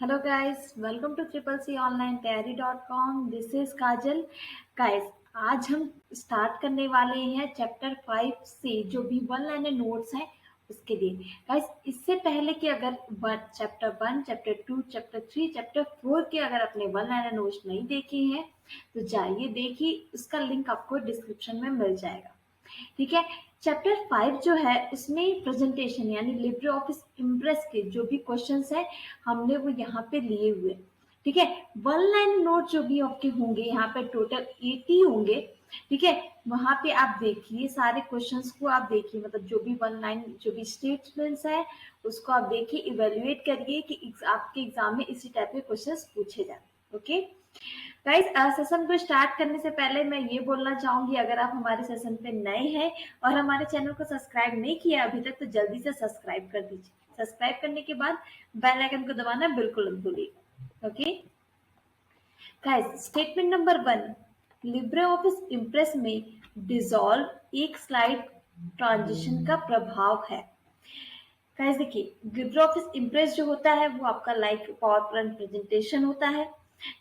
Hello guys, welcome to triple C online तैयारी.com। This is Kajal. Guys, आज हम start करने वाले हैं चैप्टर 5 से जो भी वन लाइनर नोट्स हैं उसके लिए। गाइस, इससे पहले कि अगर चैप्टर 1, चैप्टर 2, चैप्टर 3, चैप्टर 4 के अगर अपने वन लाइनर नोट्स नहीं देखे हैं तो जाइए देखिए, उसका लिंक आपको डिस्क्रिप्शन में मिल जाएगा। ठीक है। चैप्टर 5 जो है उसमें प्रेजेंटेशन यानी लिब्रे ऑफिस इम्प्रेस के जो भी क्वेश्चंस है हमने वो यहाँ पे लिए हुए। ठीक है। वन लाइन नोट जो भी आपके होंगे यहाँ पे टोटल 80 होंगे। ठीक है। वहां पे आप देखिए सारे क्वेश्चंस को आप देखिए, मतलब जो भी वन लाइन जो भी स्टेटमेंट्स है उसको आप देखिए, इवेल्युएट करिए कि आपके एग्जाम में इसी टाइप के क्वेश्चंस पूछे जाए। ओके गाइस, सेशन को स्टार्ट करने से पहले मैं ये बोलना चाहूंगी, अगर आप हमारे सेशन पे नए हैं और हमारे चैनल को सब्सक्राइब नहीं किया अभी तक तो जल्दी से सब्सक्राइब कर दीजिए। सब्सक्राइब करने के बाद बेल आइकन को दबाना बिल्कुल मत भूलिएगा। Okay guys, statement number 1, Libre office Impress में डिसॉल्व एक स्लाइड ट्रांजिशन का प्रभाव है। गाइस देखिए, लिब्रे ऑफिस इम्प्रेस जो होता है वो आपका लाइक पावर पॉइंट प्रेजेंटेशन होता है।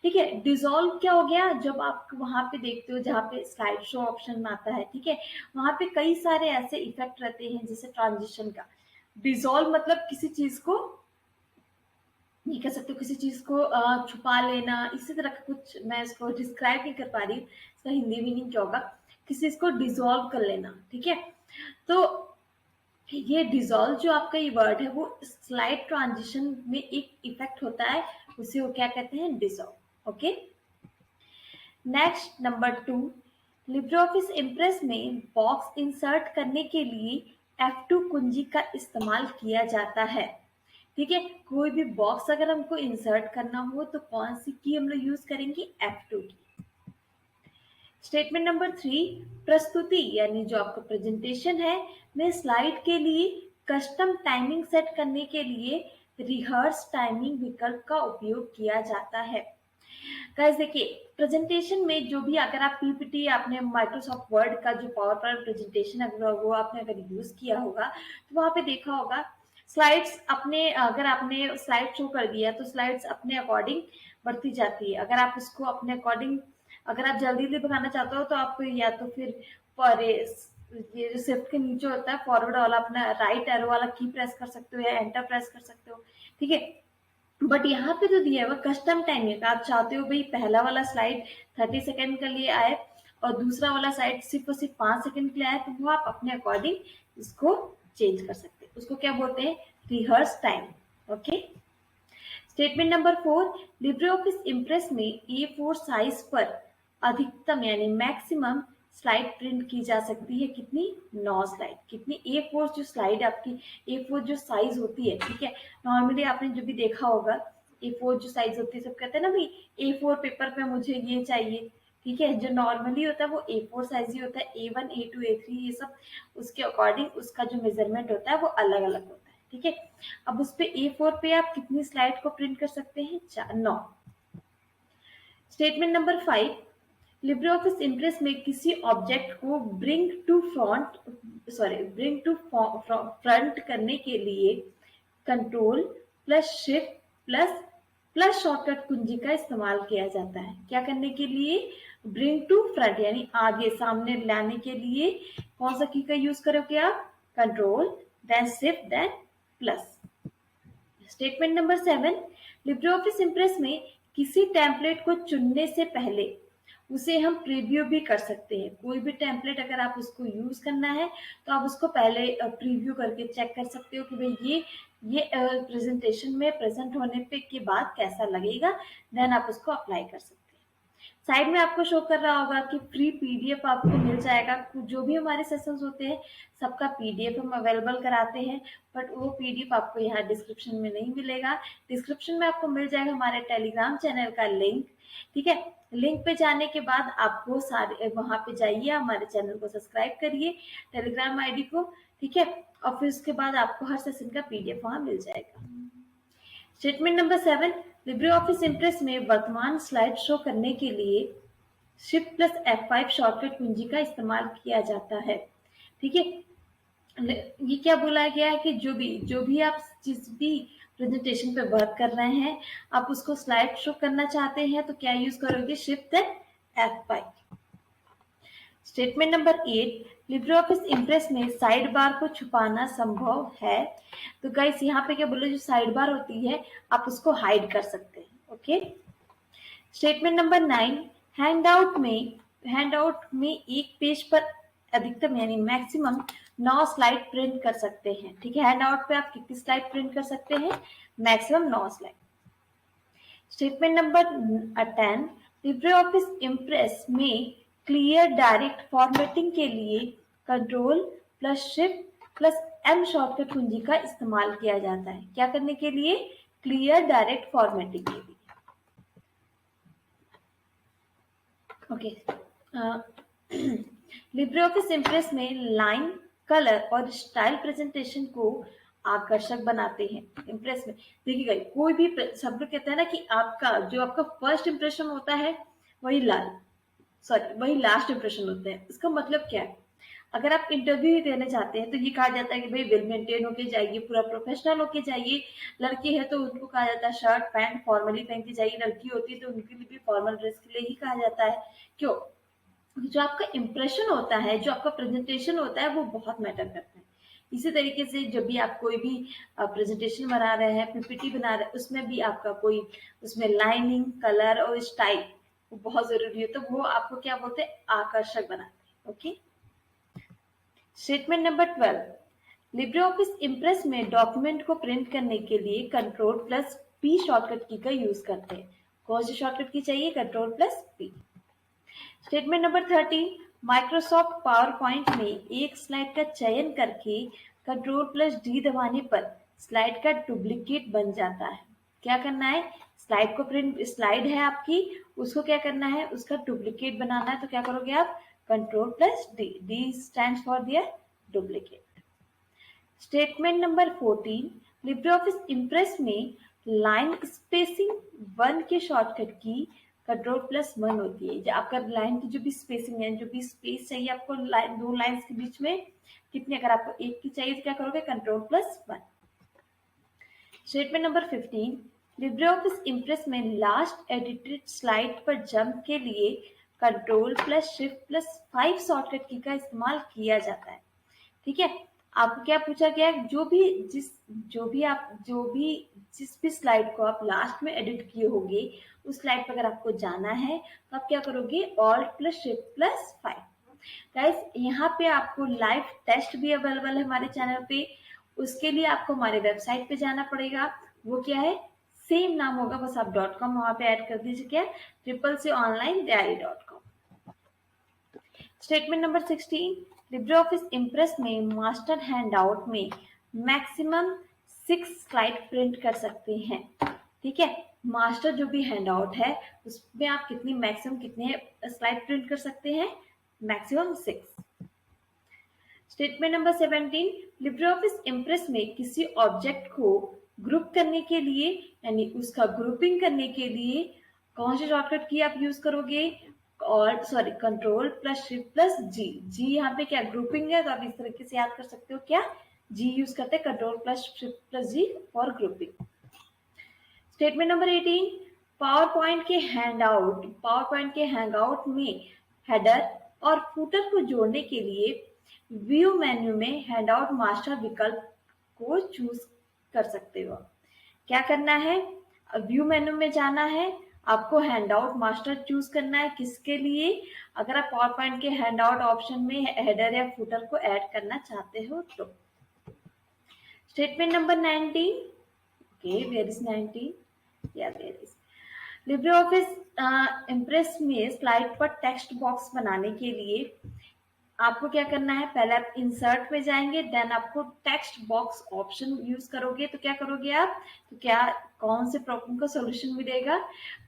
ठीक है। डिसॉल्व क्या हो गया, जब आप वहां पे देखते हो जहाँ पे स्लाइड शो ऑप्शन आता है, ठीक है, वहां पे कई सारे ऐसे इफेक्ट रहते हैं जैसे ट्रांजिशन का। डिसॉल्व मतलब किसी चीज को, ये कह सकते हो किसी चीज को छुपा लेना, इसी तरह का कुछ। मैं इसको डिस्क्राइब नहीं कर पा रही, इसका हिंदी मीनिंग क्या होगा, किसी चीज को डिसॉल्व कर लेना। ठीक है। तो ये डिसॉल्व जो आपका ये वर्ड है वो स्लाइड ट्रांजिशन में एक इफेक्ट होता है, उसे वो क्या कहते हैं, dissolve. Okay. Next number 2, LibreOffice Impress में बॉक्स इंसर्ट करने के लिए F2 कुंजी का इस्तेमाल किया जाता है। ठीक है। कोई भी बॉक्स अगर हमको इंसर्ट करना हो तो कौन सी की हम लोग यूज करेंगे, F2 की। स्टेटमेंट नंबर 3, प्रस्तुति यानी जो आपका प्रेजेंटेशन है में स्लाइड के लिए कस्टम टाइमिंग सेट करने के लिए रिहर्स टाइमिंग विकल्प का उपयोग किया जाता है। गाइस देखिए, प्रेजेंटेशन में जो भी अगर आप पीपीटी आपने माइक्रोसॉफ्ट वर्ड का जो पावर पॉइंट प्रेजेंटेशन अगर वो आपने अगर यूज किया होगा तो वहां पे देखा होगा स्लाइड्स अपने, अगर आपने स्लाइड शो कर दिया तो स्लाइड्स अपने अकॉर्डिंग बढ़ती जाती है। अगर आप उसको अपने अकॉर्डिंग, अगर आप जल्दी जल्दी भगाना चाहते हो तो आप या तो फिर पर ये जो शिफ्ट के नीचे होता है फॉरवर्ड वाला अपना राइट एरो वाला की प्रेस कर सकते हो या एंटर प्रेस कर सकते हो। ठीक है। बट यहाँ पे जो दिया है वो कस्टम टाइमिंग, आप चाहते हो भाई पहला वाला स्लाइड 30 सेकेंड के लिए आए और दूसरा वाला स्लाइड सिर्फ और सिर्फ 5 सेकेंड के लिए आए, तो वो आप अपने अकॉर्डिंग इसको चेंज कर सकते हैं। उसको क्या बोलते हैं, rehearse time. Okay. Statement number 4, Libre office Impress में A4 साइज पर अधिकतम यानी मैक्सिमम स्लाइड प्रिंट की जा सकती है। कितनी, 9 स्लाइड। कितनी, A4 जो स्लाइड आपकी, A4 जो साइज होती है, ठीक है, नॉर्मली आपने जो भी देखा होगा A4 जो साइज होती है, सब कहते हैं ना भाई A4 पेपर पे मुझे ये चाहिए। ठीक है। जो नॉर्मली होता है वो A4 साइज ही होता है। A1, A2, A3 ये सब उसके अकॉर्डिंग उसका जो मेजरमेंट होता है वो अलग अलग होता है। ठीक है। अब उस पे A4 पे आप कितनी स्लाइड को प्रिंट कर सकते हैं, 9। स्टेटमेंट नंबर 5, लिब्रियोफिस इम्प्रेस में किसी ऑब्जेक्ट को ब्रिंग टू फ्रंट करने के लिए control plus shift plus plus shortcut कुंजी का इस्तेमाल किया जाता है। क्या करने के लिए, ब्रिंग टू फ्रंट यानी आगे सामने लाने के लिए कौन सा की का यूज करोगे आप, control then shift then plus. Statement number 7, LibreOffice Impress में किसी टेम्पलेट को चुनने से पहले उसे हम प्रीव्यू भी कर सकते हैं। कोई भी टेम्पलेट अगर आप उसको यूज करना है तो आप उसको पहले प्रीव्यू करके चेक कर सकते हो कि भाई ये प्रेजेंटेशन में प्रेजेंट होने पे के बाद कैसा लगेगा, देन आप उसको अप्लाई कर सकते हैं। साइड में आपको शो कर रहा होगा कि फ्री पीडीएफ आपको मिल जाएगा। जो भी हमारे सेशंस होते हैं सबका पीडीएफ हम अवेलेबल कराते हैं, बट वो पीडीएफ आपको यहाँ डिस्क्रिप्शन में नहीं मिलेगा। डिस्क्रिप्शन में आपको मिल जाएगा हमारे टेलीग्राम चैनल का लिंक। ठीक है। लिंक पे जाने के बाद आपको सारे वहां पे जाइए, हमारे चैनल को सब्सक्राइब करिए, टेलीग्राम आईडी को। ठीक है। और फिर उसके बाद आपको हर सेशन का पीडीएफ वहां मिल जाएगा। स्टेटमेंट नंबर 7, लिब्रियोफिस इम्प्रेस में वर्तमान स्लाइड शो करने के लिए शिफ्ट प्लस F5 शॉर्टकट कुंजी का इस्तेमाल किया जाता है। ठीक है। ये क्या बोला गया है कि जो भी आप जिस भी प्रेजेंटेशन पे वर्क कर रहे हैं, आप उसको स्लाइड शो करना चाहते हैं तो क्या यूज करोगे, shift F5। Statement number 8, Libre office Impress में साइड बार को छुपाना संभव है। तो गाइस यहाँ पे क्या बोले, जो साइड बार होती है आप उसको हाइड कर सकते हैं। ओके। स्टेटमेंट नंबर 9, हैंडआउट में एक पेज पर अधिकतम यानी मैक्सिमम 9 स्लाइड प्रिंट कर सकते हैं। ठीक है, हैंडआउट पे आप कितनी स्लाइड प्रिंट कर सकते हैं, maximum 9 slide. Statement number 10, Libre office Impress में क्लियर डायरेक्ट फॉर्मेटिंग के लिए control plus shift plus M shortcut कुंजी का इस्तेमाल किया जाता है। क्या करने के लिए, क्लियर डायरेक्ट फॉर्मेटिंग के लिए। ओके। लिब्रे ऑफिस इम्प्रेस में लाइन, कलर और स्टाइल प्रेजेंटेशन को आकर्षक बनाते हैं। इम्प्रेस में देखिएगा, कोई भी सब लोग कहते हैं ना कि आपका फर्स्ट इंप्रेशन होता है वही लास्ट इंप्रेशन होता है। इसका मतलब क्या है, अगर आप इंटरव्यू ही देने जाते हैं तो ये कहा जाता है कि भाई वेल मेंटेन होके जाइए, पूरा प्रोफेशनल होके जाइए। लड़की है तो उनको कहा जाता है शर्ट पैंट फॉर्मली पहन के जाइए, लड़की होती है तो उनके लिए भी फॉर्मल ड्रेस के लिए ही कहा जाता है। क्यों, जो आपका इंप्रेशन होता है, जो आपका प्रेजेंटेशन होता है वो बहुत मैटर करता है। इसी तरीके से जब भी आप कोई भी प्रेजेंटेशन बना रहे हैं, पीपीटी बना रहे हैं, उसमें भी आपका कोई उसमें लाइनिंग, कलर और स्टाइल वो बहुत जरूरी है। तो वो आपको क्या बोलते हैं, आकर्षक बनाते हैं। Okay. Statement number 12, Libre office Impress में डॉक्यूमेंट को प्रिंट करने के लिए कंट्रोल प्लस पी शॉर्टकट की का यूज करते हैं। कौन सी शॉर्टकट की चाहिए, control plus P. Statement number 13, Microsoft power point में एक स्लाइड का चयन करके कंट्रोल प्लस डी दबाने पर स्लाइड का डुप्लीकेट बन जाता है। क्या करना है, स्लाइड को प्रिंट, स्लाइड है आपकी, उसको क्या करना है, उसका डुप्लीकेट बनाना है। तो क्या करोगे आप, control plus D, D stand for their duplicate. Statement number 14, Libre office Impress में लाइन स्पेसिंग 1 के शॉर्टकट की कंट्रोल प्लस 1 होती है। जो आपका लाइन की जो भी स्पेसिंग है, जो भी स्पेस चाहिए आपको दो लाइन्स के बीच में कितनी, अगर आपको एक की चाहिए तो क्या करोगे, control plus 1। Statement number 15, Libre office Impress में लास्ट एडिटेड स्लाइड पर जंप के लिए control plus shift plus 5 shortcut की का इस्तेमाल किया जाता है। ठीक है, आपको क्या पूछा गया है, जिस भी स्लाइड को आप लास्ट में एडिट किए होंगे उस स्लाइड पर अगर आपको जाना है तो आप क्या करोगे, alt plus shift plus 5। Guys यहाँ पे आपको लाइव टेस्ट भी अवेलेबल है हमारे चैनल पे, उसके लिए आपको हमारे वेबसाइट पे जाना पड़ेगा। वो क्या है, सेम नाम होगा, बस आप .com वहां पे ऐड कर दीजिए, क्या, CCC-online-diary.com। Statement number 16, Libre office Impress में मास्टर हैंडआउट में मैक्सिमम 6 स्लाइड प्रिंट कर सकते हैं। ठीक है, मास्टर जो भी हैंडआउट है उसमें आप कितने स्लाइड प्रिंट कर सकते हैं, maximum 6। Statement number 17, Libre office Impress में किसी ऑब्जेक्ट को ग्रुप करने के लिए यानी उसका ग्रुपिंग करने के लिए कौन सी शॉर्टकट की आप यूज करोगे, और कंट्रोल प्लस शिफ्ट प्लस जी। जी यहाँ पे क्या ग्रुपिंग है, तो आप इस तरीके से याद कर सकते हो, क्या, जी यूज करते हैं, control plus shift plus G for grouping. Statement number 18, PowerPoint के हैंगआउट में हेडर और फुटर को जोड़ने के लिए व्यू मेन्यू में हैंडआउट मास्टर विकल्प को चूज कर सकते हो। क्या करना है, व्यू मेन्यू में जाना है, आपको हैंडआउट मास्टर चूज करना है, किसके लिए, अगर आप पावर पॉइंट के हैंडआउट ऑप्शन में हेडर या फुटर को ऐड करना चाहते हो तो। Statement number 19, okay, where is 19? Yeah, there is. Libre office Impress में स्लाइड पर टेक्स्ट बॉक्स बनाने के लिए आपको क्या करना है, पहले आप इंसर्ट में जाएंगे, देन आपको टेक्स्ट बॉक्स ऑप्शन यूज करोगे। तो क्या करोगे आप, तो क्या कौन से प्रॉब्लम का सॉल्यूशन मिलेगा,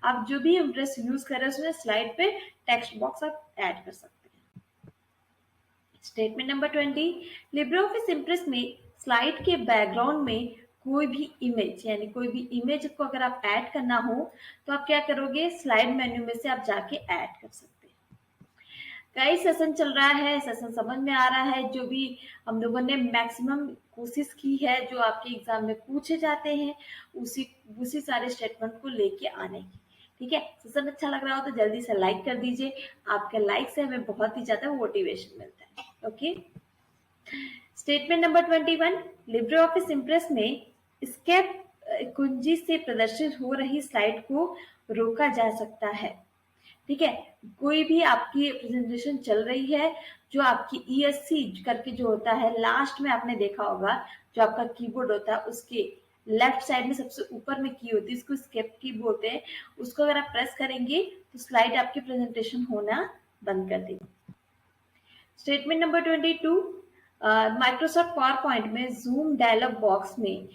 आप जो भी इम्प्रेस यूज कर रहे हैं उसमें स्लाइड पे टेक्स्ट बॉक्स आप ऐड कर सकते हैं। Statement number 20, Libre office Impress में स्लाइड के बैकग्राउंड में कोई भी इमेज को अगर आप ऐड करना हो तो आप क्या करोगे, स्लाइड मेन्यू में से आप जाके ऐड कर सकते हैं। कई सेशन चल रहा है, सेशन समझ में आ रहा है, जो भी हम लोगों ने मैक्सिमम कोशिश की है जो आपके एग्जाम में पूछे जाते हैं उसी उसी सारे स्टेटमेंट को लेके आने की। ठीक है, सेशन अच्छा लग रहा हो तो जल्दी से लाइक कर दीजिए, आपके लाइक से हमें बहुत ही ज्यादा मोटिवेशन मिलता है। Okay, statement number 21, Libre office Impress में स्केप कुंजी से प्रदर्शित हो रही स्लाइड को रोका जा सकता है। ठीक है, कोई भी आपकी प्रेजेंटेशन चल रही है, जो आपकी ESC करके जो होता है लास्ट में आपने देखा होगा, जो आपका कीबोर्ड होता है उसके लेफ्ट साइड में सबसे ऊपर में की होती है, इसको स्केप की बोलते हैं। उसको अगर आप प्रेस करेंगे तो स्लाइड आपकी प्रेजेंटेशन होना बंद कर देगी। Statement number 22, Microsoft power point में जूम डायलॉग बॉक्स में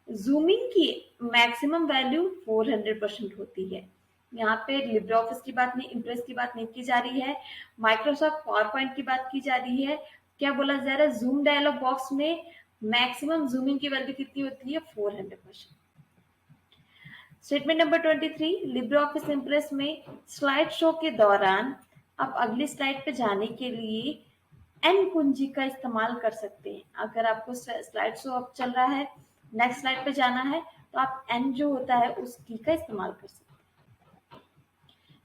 जूमिंग की मैक्सिमम वैल्यू 400% होती है। यहाँ पे लिब्रे ऑफिस की बात नहीं, इम्प्रेस की बात नहीं की जा रही है, माइक्रोसॉफ्ट पावर पॉइंट की बात की जा रही है। क्या बोला जा रहा है, जूम डायलॉग बॉक्स में मैक्सिमम जूमिंग की वैल्यू कितनी होती है, 400%। Statement number 23, Libre office Impress में स्लाइड शो के दौरान आप अगली स्लाइड पे जाने के लिए एन कुंजी का इस्तेमाल कर सकते हैं। अगर आपको स्लाइड शो अब चल रहा है, नेक्स्ट स्लाइड पे जाना है, तो आप एन जो होता है उस की का इस्तेमाल कर सकते हैं।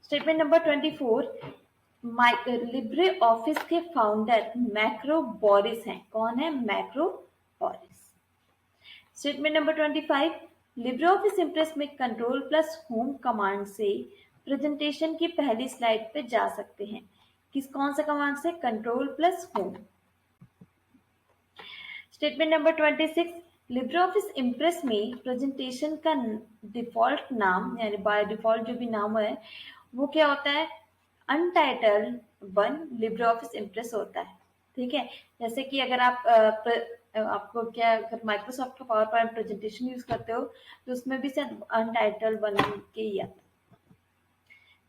स्टेटमेंट नंबर 24, लिब्रे ऑफिस के फाउंडर मैक्रो बोरिस हैं। कौन है, macro Boris. Statement number 25, Libre office Impress में कंट्रोल प्लस होम कमांड से प्रेजेंटेशन की पहली स्लाइड पे जा सकते हैं। कौन सा कमांड से, control plus home. Statement number 26, Libre office Impress में प्रेजेंटेशन का डिफॉल्ट नाम यानी बाय डिफॉल्ट जो भी नाम है वो क्या होता है, अनटाइटल्ड 1 लिब्रे ऑफिस इम्प्रेस होता है। ठीक है, जैसे कि अगर आप आपको क्या, अगर माइक्रोसॉफ्ट का पावर पॉइंट प्रेजेंटेशन यूज करते हो तो उसमें भी शायद अनटाइटल्ड 1 के ही आता है।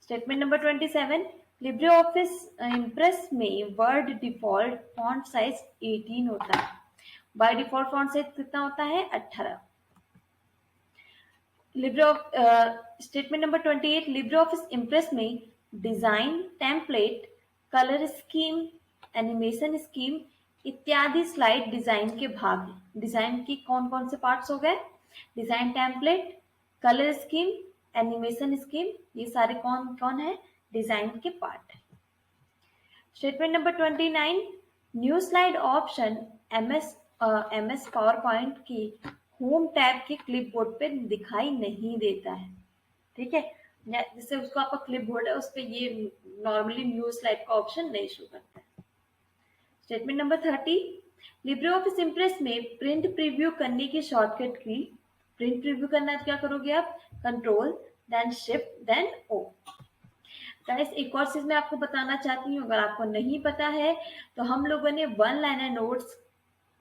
Statement number 27, Libre office Impress में वर्ड डिफॉल्ट फॉन्ट साइज 18 होता है। बाय डिफॉल्ट फॉन्ट साइज कितना होता है, 18। Statement number 28, Libre office Impress में design, template, colour scheme, animation scheme इत्यादि स्लाइड डिजाइन के भाग हैं। डिजाइन की कौन कौन से पार्ट्स हो गए, design, template, colour scheme, animation scheme, ये सारे कौन कौन है, डिजाइन के पार्ट है। Statement number 29, new slide option MS power point की होम टैब के क्लिपबोर्ड पे दिखाई नहीं देता है। ठीक है, जैसे उसको आपका क्लिपबोर्ड है उस पर ये नॉर्मली न्यू स्लाइड का ऑप्शन नहीं शो करता है। Statement number 30, Libre office Impress में प्रिंट प्रीव्यू करने की शॉर्टकट की, प्रिंट प्रीव्यू करना है क्या करोगे आप, control then shift then O। Guys एक और चीज मैं आपको बताना चाहती हूँ, अगर आपको नहीं पता है तो हम लोगों ने वन लाइनर नोट्स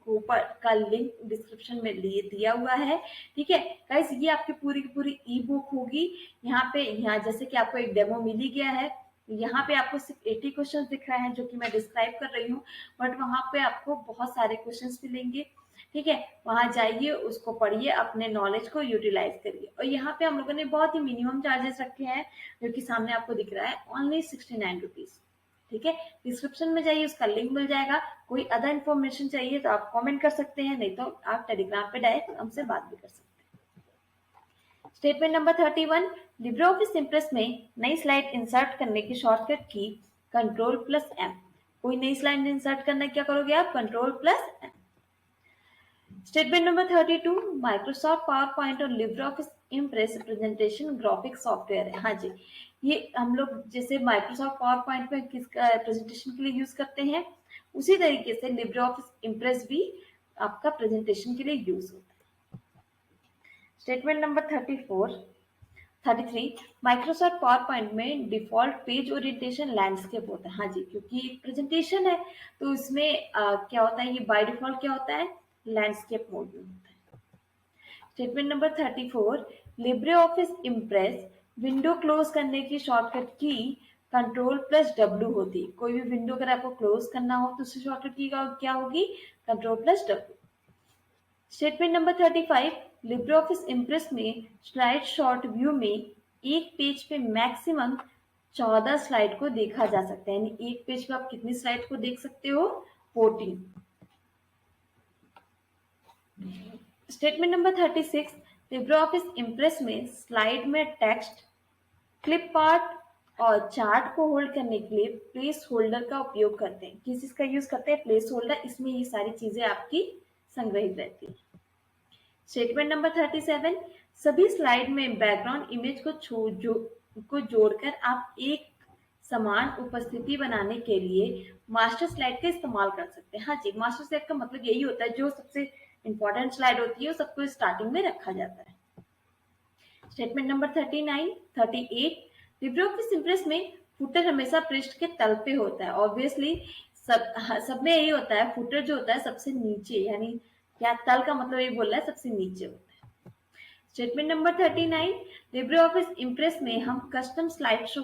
ऊपर का लिंक डिस्क्रिप्शन में दिया हुआ है। ठीक है गाइस, ये आपकी पूरी की पूरी ई बुक होगी। यहाँ जैसे कि आपको एक डेमो मिल ही गया है, यहाँ पे आपको सिर्फ 80 क्वेश्चंस दिख रहे हैं जो कि मैं डिस्क्राइब कर रही हूँ, बट वहां पे आपको बहुत सारे क्वेश्चंस मिलेंगे। ठीक है, वहां जाइए, उसको पढ़िए, अपने नॉलेज को यूटिलाइज करिए। और यहाँ पे हम लोगों ने बहुत ही मिनिमम चार्जेस रखे हैं जो कि सामने आपको दिख रहा है, ओनली 69 रुपीज। ठीक है, डिस्क्रिप्शन में जाइए, उसका लिंक मिल जाएगा। कोई अदर इन्फॉर्मेशन चाहिए तो आप कमेंट कर सकते हैं, नहीं तो आप टेलीग्राम पे डायरेक्ट हमसे बात भी कर सकते हैं। Statement number 31, Libre office Impress में नई स्लाइड इंसर्ट करने की शॉर्टकट की कंट्रोल प्लस M। कोई नई स्लाइड इंसर्ट करना क्या करोगे आप, control plus M। Statement number 32, Microsoft PowerPoint और Libre office Impress presentation graphic software है। हाँ जी, ये हम लोग जैसे माइक्रोसॉफ्ट पावर पॉइंट में किस प्रेजेंटेशन के लिए यूज करते हैं, उसी तरीके से लिब्रे ऑफिस इम्प्रेस भी आपका प्रेजेंटेशन के लिए यूज होता है। Statement number 33, Microsoft power point में डिफॉल्ट पेज ओरिएंटेशन लैंडस्केप होता है। हाँ जी, क्योंकि प्रेजेंटेशन है तो इसमें क्या होता है, ये बाय डिफॉल्ट क्या होता है, लैंडस्केप मोड में होता है। Statement number 34, Libre office impress window close करने की शॉर्टकट की कंट्रोल प्लस W होती है। कोई भी विंडो अगर आपको क्लोज करना हो तो उसकी शॉर्टकट की क्या होगी, control plus W। Statement number 35, Libre office Impress में स्लाइड शॉर्ट व्यू में एक पेज पे मैक्सिमम 14 स्लाइड को देखा जा सकता है, यानी एक पेज पे आप कितनी स्लाइड को देख सकते हो? 14। Statement number 36, Libre office Impress में स्लाइड में टेक्स्ट, क्लिप आर्ट और चार्ट को होल्ड करने के लिए प्लेस होल्डर का उपयोग करते हैं। किस चीज का यूज करते हैं? Place holder. इसमें ये सारी चीजें आपकी संग्रहित रहती है। स्टेटमेंट नंबर 37, सभी स्लाइड में बैकग्राउंड इमेज को जोड़कर आप एक समान उपस्थिति बनाने के लिए मास्टर स्लाइड का इस्तेमाल कर सकते हैं। हाँ जी, मास्टर स्लाइड का मतलब यही होता है, जो सबसे इंपॉर्टेंट स्लाइड होती है वो सबको स्टार्टिंग में रखा जाता है। Statement number 38, Libre office Impress में फुटर हमेशा पृष्ठ के तल पे होता है। ऑब्वियसली सब में यही होता है, फुटर जो होता है सबसे नीचे, यानी क्या तल का मतलब ये बोल रहा है सबसे नीचे होता है। Statement number 39, Libre office Impress में हम कस्टम स्लाइड शो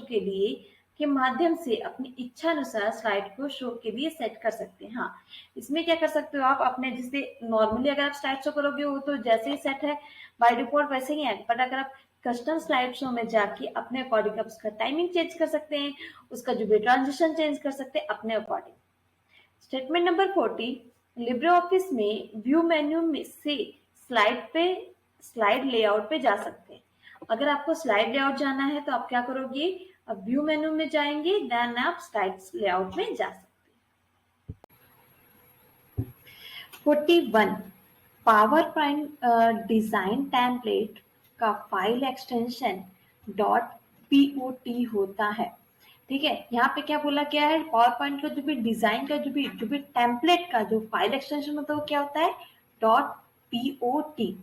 के माध्यम से अपनी इच्छा अनुसार स्लाइड को शो के लिए सेट कर सकते हैं। हाँ, इसमें क्या कर सकते हो आप अपने, जैसे नॉर्मली अगर आप स्लाइड शो करोगे वो तो जैसे ही सेट है बाय डिफॉल्ट वैसे ही है, बट अगर आप कस्टम स्लाइड शो में जाके अपने अकॉर्डिंग आप उसका टाइमिंग चेंज कर सकते हैं, उसका जो भी ट्रांजिशन चेंज कर सकते हैं अपने according. Statement number 40, Libre office में व्यू मेन्यू में से स्लाइड लेआउट पे जा सकते हैं। अगर आपको स्लाइड लेआउट जाना है तो आप क्या करोगे? अब व्यू मेन्यू में जाएंगे, देन आप स्लाइड लेआउट में जा सकते हैं। 41, पावर पॉइंट डिजाइन टेम्पलेट का फाइल एक्सटेंशन .pot होता है। ठीक है, यहाँ पे क्या बोला गया है? पावर पॉइंट का जो भी डिजाइन का जो भी टेम्पलेट का जो फाइल एक्सटेंशन होता है वो क्या होता है? .pot।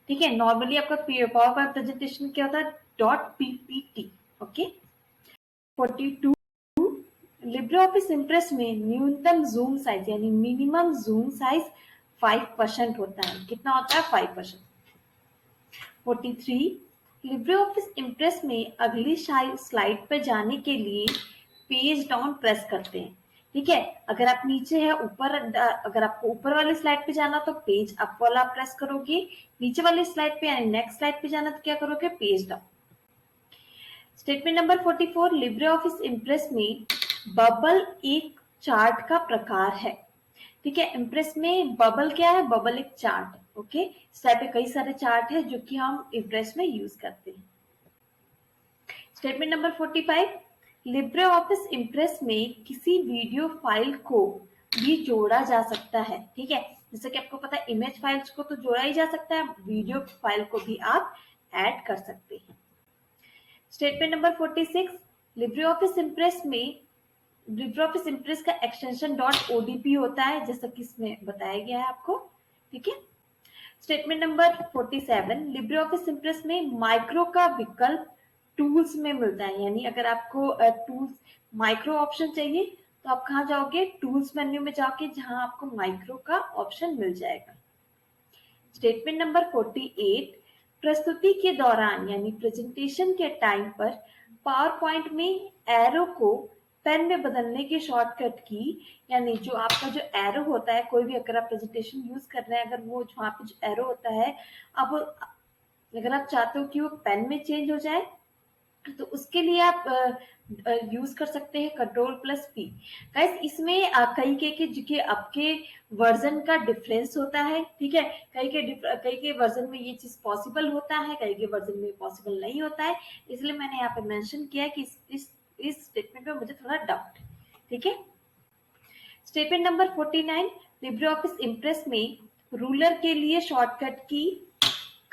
ठीक है, नॉर्मली आपका पावर पॉइंट प्रेजेंटेशन क्या होता है? .ppt। Okay. 42, Libre office Impress में न्यूनतम जूम साइज यानी मिनिमम जूम साइज 5% होता है। कितना होता है? 5%। 43, लिब्रे ऑफिस इम्प्रेस में अगली स्लाइड पर जाने के लिए पेज डाउन प्रेस करते हैं। ठीक है, अगर आप नीचे है ऊपर, अगर आपको ऊपर वाले स्लाइड पे जाना तो पेज अप वाला प्रेस करोगे, नीचे वाले स्लाइड पे यानी नेक्स्ट स्लाइड पे जाना तो क्या करोगे? Page down. Statement number 44, Libre office Impress में बबल एक चार्ट का प्रकार है। ठीक है, इम्प्रेस में बबल क्या है? बबल एक चार्ट है। ओके, इस टाइप के कई सारे चार्ट है जो कि हम इम्प्रेस में यूज करते हैं। Statement number 45, Libre office Impress में किसी वीडियो फाइल को भी जोड़ा जा सकता है। ठीक है, जैसे कि आपको पता है इमेज फाइल्स को तो जोड़ा ही जा सकता है, वीडियो फाइल को भी आप ऐड कर सकते हैं। Statement number 46, Libre office impress का एक्सटेंशन .odp होता है, जैसा कि इसमें बताया गया है आपको। ठीक है। Statement number 47, Libre office Impress में माइक्रो का विकल्प टूल्स में मिलता है, यानी अगर आपको टूल्स माइक्रो ऑप्शन चाहिए तो आप कहाँ जाओगे? टूल्स मेन्यू में जाके, जहां आपको माइक्रो का ऑप्शन मिल जाएगा। स्टेटमेंट नंबर 48, प्रस्तुति के दौरान यानी प्रेजेंटेशन के टाइम पर पावर पॉइंट में एरो को पेन में बदलने की शॉर्टकट की, यानी जो आपका जो एरो होता है, कोई भी अगर आप प्रेजेंटेशन यूज कर रहे हैं, अगर वो वहां पे जो एरो होता है, अब अगर आप चाहते हो कि वो पेन में चेंज हो जाए तो उसके लिए आप यूज कर सकते हैं Ctrl+P। गाइस, इसमें कई के आपके वर्जन का डिफरेंस होता है। ठीक है, कई के वर्जन में ये चीज पॉसिबल होता है, कई के वर्जन में पॉसिबल नहीं होता है, इसलिए मैंने यहाँ पे मेंशन किया कि इस स्टेटमेंट में मुझे थोड़ा डाउट है। ठीक है। Statement number 49, Libre office Impress में रूलर के लिए शॉर्टकट की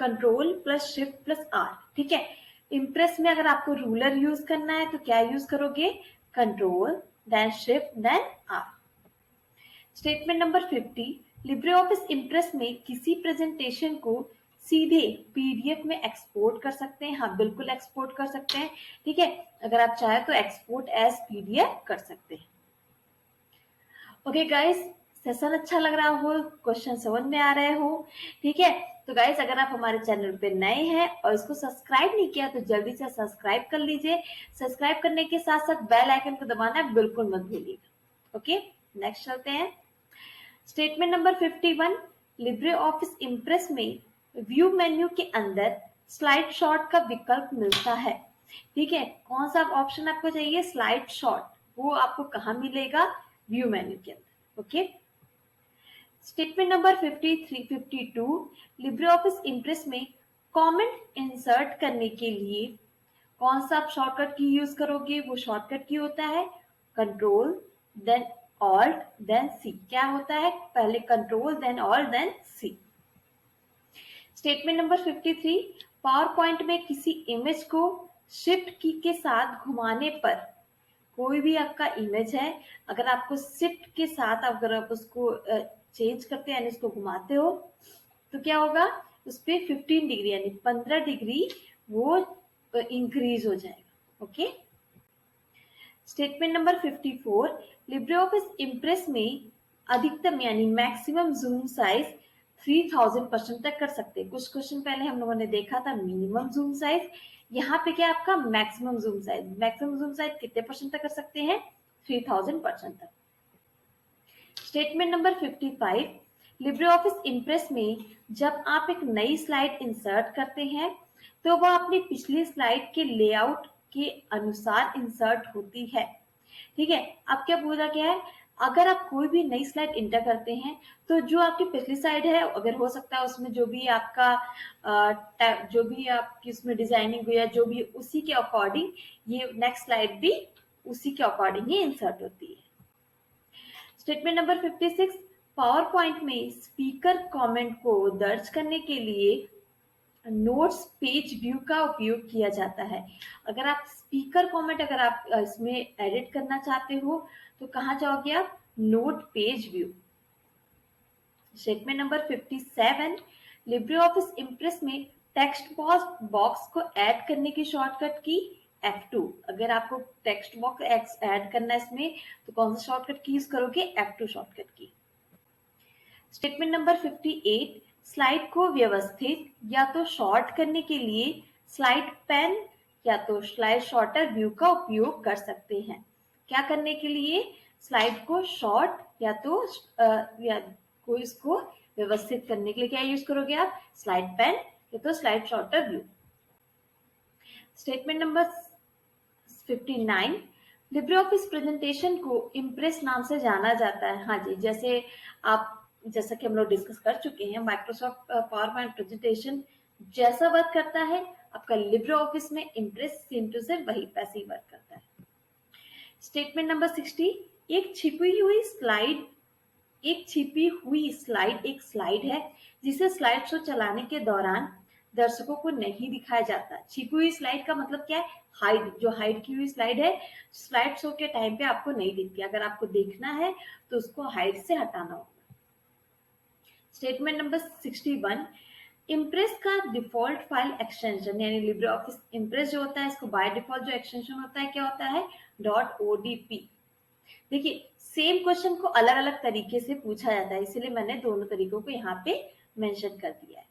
Ctrl+Shift+R। ठीक है, इम्प्रेस में अगर आपको रूलर यूज करना है तो क्या यूज करोगे? Control then shift then R. Statement number 50, Libre office Impress में किसी प्रेजेंटेशन को सीधे पीडीएफ में एक्सपोर्ट कर सकते हैं। हाँ, बिल्कुल एक्सपोर्ट कर सकते हैं। ठीक है, अगर आप चाहे तो एक्सपोर्ट एज पीडीएफ कर सकते हैं। ओके गाइस, सेशन अच्छा लग रहा हो, क्वेश्चन समझ में आ रहे हो? ठीक है, तो गाइस अगर आप हमारे चैनल पे नए हैं और इसको सब्सक्राइब नहीं किया तो जल्दी से सब्सक्राइब कर लीजिए। सब्सक्राइब करने के साथ साथ बेल आइकन को दबाना बिल्कुल मत भूलिएगा। ओके, नेक्स्ट चलते हैं। Statement number 51, Libre office Impress में व्यू मेन्यू के अंदर स्लाइड शॉट का विकल्प मिलता है। ठीक है, कौन सा ऑप्शन आपको चाहिए? स्लाइड शॉर्ट, वो आपको कहाँ मिलेगा? व्यू मेन्यू के अंदर। Okay, statement number 53 52, Libre office Impress में कमेंट इंसर्ट करने के लिए कौन सा आप शॉर्टकट की यूज करोगे? वो शॉर्टकट की होता है कंट्रोल देन ऑल्ट देन सी। क्या होता है? पहले कंट्रोल देन ऑल्ट देन सी। स्टेटमेंट नंबर 53, पावर पॉइंट में किसी इमेज को शिफ्ट की के साथ घुमाने पर, कोई भी आपका इमेज है, अगर आपको शिफ्ट के साथ अगर आप उसको चेंज करते हैं यानी उसको घुमाते हो तो क्या होगा? उस पे 15 डिग्री यानी 15 डिग्री वो इंक्रीज हो जाएगा। Okay, statement number 54, Libre office Impress में अधिकतम यानी मैक्सिमम जूम साइज 3000% तक कर सकते हैं। कुछ क्वेश्चन पहले हम लोगों ने देखा था मिनिमम जूम साइज, यहाँ पे क्या आपका maximum zoom size. Maximum zoom size कितने परसेंट तक कर सकते हैं? 3000% तक। Statement number 55, Libre office Impress में जब आप एक नई स्लाइड इंसर्ट करते हैं तो वह अपनी पिछली स्लाइड के लेआउट के अनुसार इंसर्ट होती है। ठीक है, अब क्या पूरा क्या है? अगर आप कोई भी नई स्लाइड इंटर करते हैं तो जो आपकी पिछली स्लाइड है, अगर हो सकता है उसमें जो भी आपका जो भी आपकी उसमें डिजाइनिंग हुई है जो भी, उसी के अकॉर्डिंग ये नेक्स्ट स्लाइड भी उसी के अकॉर्डिंग ही इंसर्ट होती है। स्टेटमेंट नंबर 56, पावर पॉइंट में स्पीकर कमेंट को दर्ज करने के लिए नोट्स पेज व्यू का उपयोग किया जाता है। अगर आप स्पीकर कमेंट अगर आप इसमें एडिट करना चाहते हो तो कहाँ जाओगे आप? Note page view. Statement number 57, Libre office Impress में टेक्स्ट बॉक्स को ऐड करने की शॉर्टकट की F2। अगर आपको टेक्स्ट बॉक्स ऐड करना है इसमें तो कौन सा शॉर्टकट की यूज करोगे? F2 शॉर्टकट की। स्टेटमेंट नंबर 58, स्लाइड को व्यवस्थित या तो शॉर्ट करने के लिए स्लाइड पेन या तो स्लाइड शॉर्टर व्यू का उपयोग कर सकते हैं। क्या करने के लिए? स्लाइड को शॉर्ट या तो या को इसको व्यवस्थित करने के लिए क्या यूज करोगे आप? स्लाइड पेन या तो slide shorter view. Statement number 59, Libre office presentation को इम्प्रेस नाम से जाना जाता है। हाँ जी, जैसा कि हम लोग डिस्कस कर चुके हैं, माइक्रोसॉफ्ट पावर पॉइंट प्रेजेंटेशन जैसा वर्क करता है आपका लिब्रे ऑफिस में इम्प्रेस सेम टू सेम वही वैसे ही वर्क करता है। स्टेटमेंट नंबर 60, एक छिपी हुई स्लाइड एक स्लाइड है जिसे स्लाइड शो चलाने के दौरान दर्शकों को नहीं दिखाया जाता। छिपी हुई स्लाइड का मतलब क्या है? हाइड, जो हाइड की हुई स्लाइड है, स्लाइड शो के टाइम पे आपको नहीं दिखती। अगर आपको देखना है तो उसको हाइड से हटाना होगा। स्टेटमेंट नंबर 61, इम्प्रेस का डिफॉल्ट फाइल एक्सटेंशन यानी लिब्रे ऑफिस इम्प्रेस जो होता है इसको बाय डिफॉल्ट जो एक्सटेंशन होता है क्या होता है? .odp। देखिए, सेम क्वेश्चन को अलग अलग तरीके से पूछा जाता है, इसीलिए मैंने दोनों तरीकों को यहाँ पे मेंशन कर दिया है।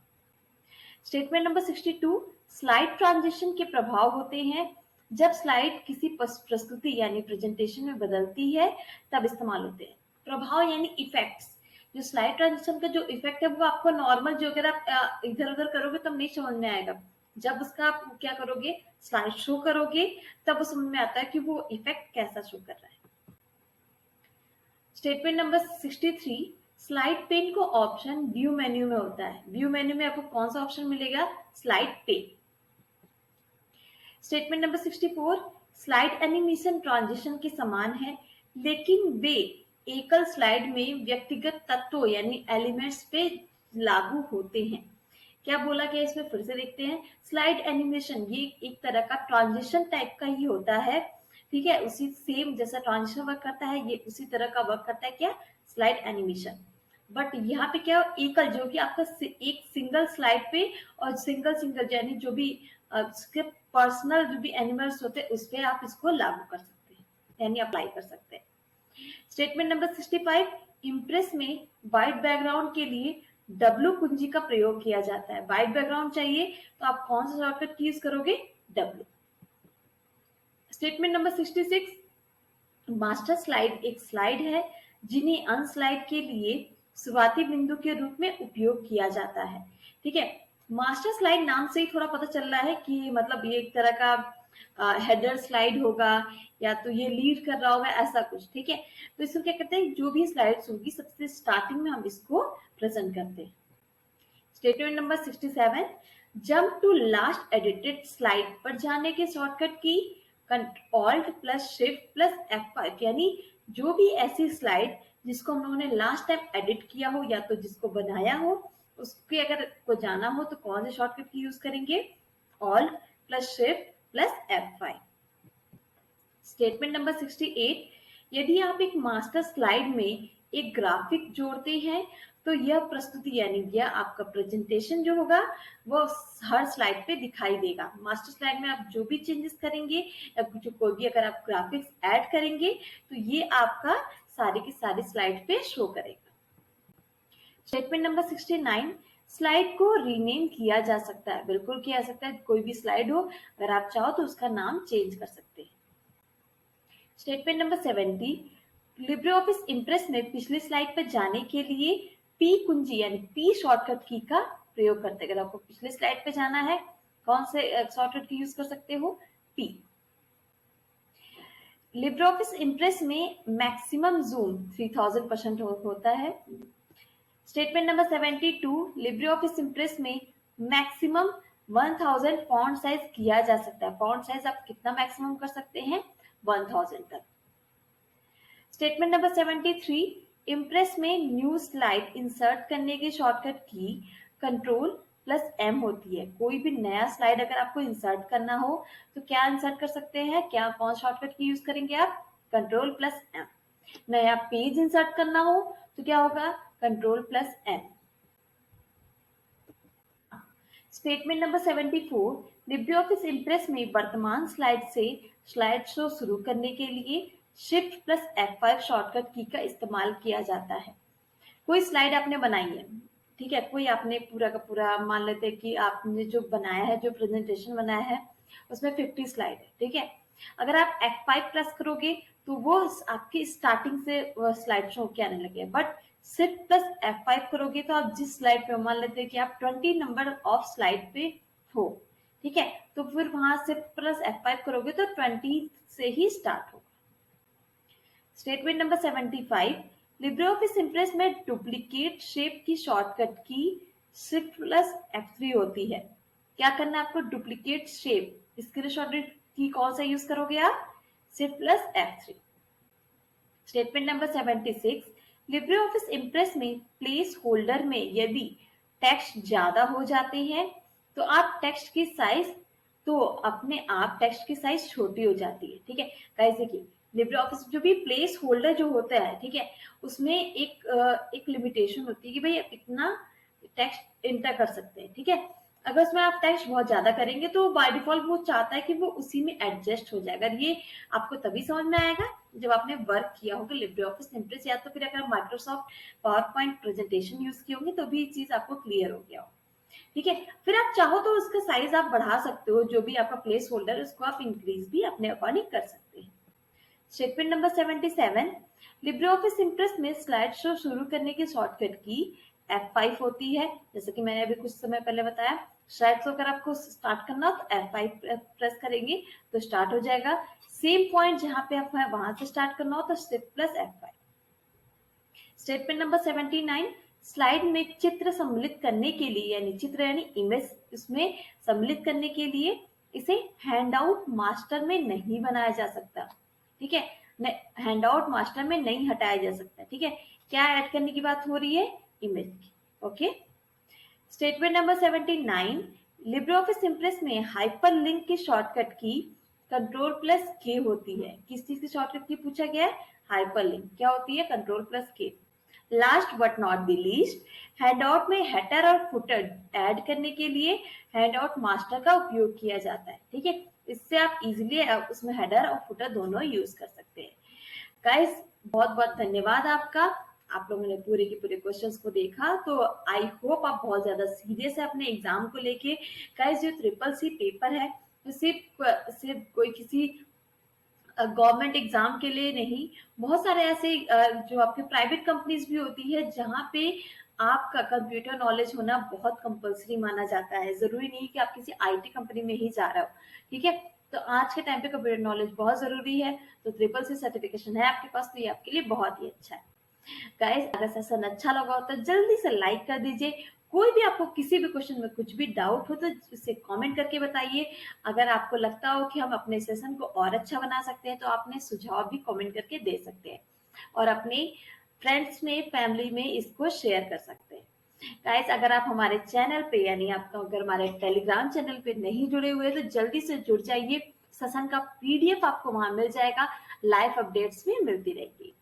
स्टेटमेंट नंबर 62, स्लाइड ट्रांजिशन के प्रभाव होते हैं जब स्लाइड किसी प्रस्तुति यानी प्रेजेंटेशन में बदलती है तब इस्तेमाल होते हैं। प्रभाव यानी इफेक्ट्स। जो स्लाइड ट्रांजिशन का जो इफेक्ट है वो आपको नॉर्मल जो अगर आप इधर उधर करोगे तब नहीं समझ में आएगा। जब उसका आप क्या करोगे? स्लाइड शो करोगे तब वो समझ में आता है कि वो इफेक्ट कैसा शो कर रहा है। स्टेटमेंट नंबर 63, स्लाइड पेन को ऑप्शन व्यू मेन्यू में होता है। व्यू मेन्यू में आपको कौन सा ऑप्शन मिलेगा? Slide pane. Statement number 64, slide animation transition के समान है लेकिन वे एकल स्लाइड में व्यक्तिगत तत्वों यानी एलिमेंट्स पे लागू होते हैं। क्या बोला गया इसमें? फिर से देखते हैं। स्लाइड एनिमेशन ये एक तरह का ट्रांजिशन टाइप का ही होता है। ठीक है, उसी सेम जैसा ट्रांजिशन वर्क करता है ये उसी तरह का वर्क करता है क्या? Slide animation. बट यहाँ पे क्या एकल, जो कि आपका एक सिंगल स्लाइड पे और सिंगल यानी जो भी उसके पर्सनल जो भी एनिमल्स होते हैं उस पर आप इसको लागू कर सकते हैं यानी अप्लाई कर सकते हैं। स्टेटमेंट नंबर 65, इम्प्रेस में व्हाइट बैकग्राउंड के लिए W कुंजी का प्रयोग किया जाता है। व्हाइट बैकग्राउंड चाहिए तो आप कौन सा शॉर्टकट की यूज करोगे? W। Statement number 66, master slide एक स्लाइड है जिन्हें अनस्लाइड के लिए शुरुआती बिंदु के रूप में उपयोग किया जाता है। ठीक है, मास्टर स्लाइड नाम से ही थोड़ा पता चल रहा है कि मतलब ये एक तरह का हेडर स्लाइड होगा या तो ये लीड कर रहा होगा, ऐसा कुछ। ठीक है, तो इसको क्या करते हैं, जो भी स्लाइड्स होगी सबसे स्टार्टिंग में हम इसको प्रेजेंट करते हैं। Statement number 67, jump to last edited slide पर जाने के शॉर्टकट की Alt plus shift plus F5, यानी जो भी ऐसी स्लाइड जिसको हम लोगों ने लास्ट टाइम एडिट किया हो या तो जिसको बनाया हो, उसके अगर को जाना हो तो कौन से शॉर्टकट की यूज करेंगे, Alt plus shift plus F5। Statement number 68, यदि आप एक मास्टर स्लाइड में एक ग्राफिक जोड़ते हैं तो यह प्रस्तुति यानी यह आपका प्रेजेंटेशन जो होगा वो हर स्लाइड पे दिखाई देगा। मास्टर स्लाइड में आप जो भी चेंजेस करेंगे या जो कोई भी अगर आप ग्राफिक्स ऐड करेंगे तो ये आपका सारी की सारी स्लाइड पे शो करेगा। स्टेटमेंट नंबर 69, स्लाइड को रीनेम किया जा सकता है। बिल्कुल किया जा सकता है, कोई भी स्लाइड हो अगर आप चाहो तो उसका नाम चेंज कर सकते हैं। Statement number 70, Libre office Impress में पिछली स्लाइड पर जाने के लिए पी कुंजी यानी पी शॉर्टकट की का प्रयोग करते हैं। अगर आपको पिछले स्लाइड पे जाना है कौन से शॉर्टकट की यूज कर सकते हो, पी। लिब्रे ऑफिस इम्प्रेस में मैक्सिमम जूम 3000% होता है। Statement number 72, Libre office Impress में मैक्सिमम 1000 फॉन्ट साइज किया जा सकता है। फॉन्ट साइज आप कितना मैक्सिमम कर सकते हैं, 1000 तक। स्टेटमेंट नंबर 73, इम्प्रेस में न्यू स्लाइड इंसर्ट करने के शॉर्टकट की कंट्रोल प्लस एम होती है। कोई भी नया स्लाइड अगर आपको इंसर्ट करना हो तो क्या इंसर्ट कर सकते हैं, क्या कौन शॉर्टकट की यूज करेंगे आप, कंट्रोल प्लस एम। नया पेज इंसर्ट करना हो तो क्या होगा, control plus M. Statement number 74, Libre office Impress में वर्तमान स्लाइड से स्लाइड शो शुरू करने के लिए शिफ्ट प्लस F5 शॉर्टकट की का इस्तेमाल किया जाता है। कोई स्लाइड आपने बनाई है, ठीक है, कोई आपने पूरा का पूरा मान लेते हैं कि आपने जो बनाया है, जो प्रेजेंटेशन बनाया है उसमें 50 स्लाइड है, ठीक है। अगर आप F5 प्लस करोगे तो वो आपकी स्टार्टिंग से स्लाइड शो के आने लगे, बट शिफ्ट प्लस F5 करोगे तो आप जिस स्लाइड पे मान लेते हैं कि आप 20 नंबर ऑफ स्लाइड पे हो, ठीक है, तो फिर वहां शिफ्ट प्लस F5 करोगे तो 20 से ही स्टार्ट होगा। Statement number 75, Libre office Impress में डुप्लीकेट शेप की शॉर्टकट की शिफ्ट प्लस F3 होती है। क्या करना है आपको, डुप्लीकेट शेप, इसके लिए शॉर्टकट की कौन सा यूज करोगे आप, shift plus F3। Statement number 76, Libre office Impress में प्लेस होल्डर में यदि टेक्स्ट ज्यादा हो जाते हैं तो आप टेक्स्ट की साइज तो अपने आप टेक्स्ट की साइज छोटी हो जाती है, ठीक है। कैसे कि लिब्रे ऑफिस जो भी प्लेस होल्डर जो होता है, ठीक है, उसमें एक लिमिटेशन होती है कि भाई इतना टेक्स्ट इंटर कर सकते हैं, ठीक है। अगर उसमें आप टेक्स्ट बहुत ज्यादा करेंगे तो बाय डिफॉल्ट वो चाहता है कि वो उसी में एडजस्ट हो जाएगा। ये आपको तभी समझ में आएगा जब आपने वर्क किया होगा लिब्रे ऑफिस इम्प्रेस, या तो फिर अगर Microsoft power point presentation use किए होंगे तो भी ये चीज आपको क्लियर हो गया हो, ठीक है। फिर आप चाहो तो उसका साइज आप बढ़ा सकते हो, जो भी आपका प्लेस होल्डर है उसको आप इंक्रीज भी अपने अकॉर्डिंग कर सकते हैं। Statement number 77, Libre office Impress में स्लाइड शो शुरू करने की शॉर्टकट की F5 होती है। जैसे कि मैंने अभी कुछ समय पहले बताया, स्लाइड शो अगर आपको स्टार्ट करना हो तो F5 प्रेस करेंगे तो स्टार्ट हो जाएगा। सेम पॉइंट जहां पे आप वहां से स्टार्ट करना हो तो shift plus F5। Statement number 79, slide में चित्र सम्मिलित करने के लिए यानी चित्र यानी इमेज इसमें सम्मिलित करने के लिए इसे हैंडआउट मास्टर में नहीं बनाया जा सकता, ठीक है, हैंडआउट मास्टर में नहीं हटाया जा सकता, ठीक है। क्या ऐड करने की बात हो रही है, इमेज की, okay. Statement number 79, Libre office Impress में हाइपर लिंक की शॉर्टकट की कंट्रोल प्लस के होती है। किस चीज की शॉर्टकट की पूछा गया है, हाइपर लिंक। क्या होती है, कंट्रोल प्लस के। Last but not the least, handout में हेडर और फुटर ऐड करने के लिए हैंडआउट मास्टर का उपयोग किया जाता है, ठीक है। इससे आप इजीली उसमें हेडर और फुटर दोनों यूज कर सकते हैं। गाइस बहुत बहुत धन्यवाद आपका, आप लोगों ने पूरे के पूरे क्वेश्चंस को देखा, तो आई होप आप बहुत ज्यादा सीरियस है अपने एग्जाम को लेके। गाइस जो CCC पेपर है सिर्फ कोई किसी गवर्नमेंट एग्जाम के लिए नहीं, बहुत सारे ऐसे जो आपके प्राइवेट कंपनीज भी होती है जहाँ पे आपका कंप्यूटर नॉलेज होना बहुत कंपलसरी माना जाता है। जरूरी नहीं कि आप किसी IT कंपनी में ही जा रहे हो, ठीक है। तो आज के टाइम पे कंप्यूटर नॉलेज बहुत ज़रूरी है, तो ट्रिपल सी सर्टिफिकेशन है आपके पास, तो ये आपके लिए बहुत ही अच्छा है। गाइस, अगर सेशन अच्छा लगा हो तो जल्दी से लाइक कर दीजिए। कोई भी आपको किसी भी क्वेश्चन में कुछ भी डाउट हो तो उसे कमेंट करके बताइए। अगर आपको लगता हो कि हम अपने सेशन को और अच्छा बना सकते हैं तो अपने सुझाव भी कमेंट करके दे सकते हैं और अपने फ्रेंड्स में, फैमिली में इसको शेयर कर सकते हैं। गाइस, अगर आप हमारे चैनल पे यानी आप अगर हमारे टेलीग्राम चैनल पे नहीं जुड़े हुए तो जल्दी से जुड़ जाइए। सेशन का पीडीएफ आपको वहां मिल जाएगा, लाइव अपडेट्स भी मिलती रहेगी।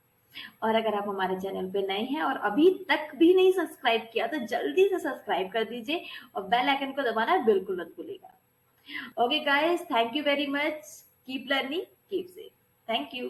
और अगर आप हमारे चैनल पे नए हैं और अभी तक भी नहीं सब्सक्राइब किया तो जल्दी से सब्सक्राइब कर दीजिए और बेल आइकन को दबाना बिल्कुल मत भूलिएगा। Okay guys, thank you very much. Keep learning, keep safe. Thank you.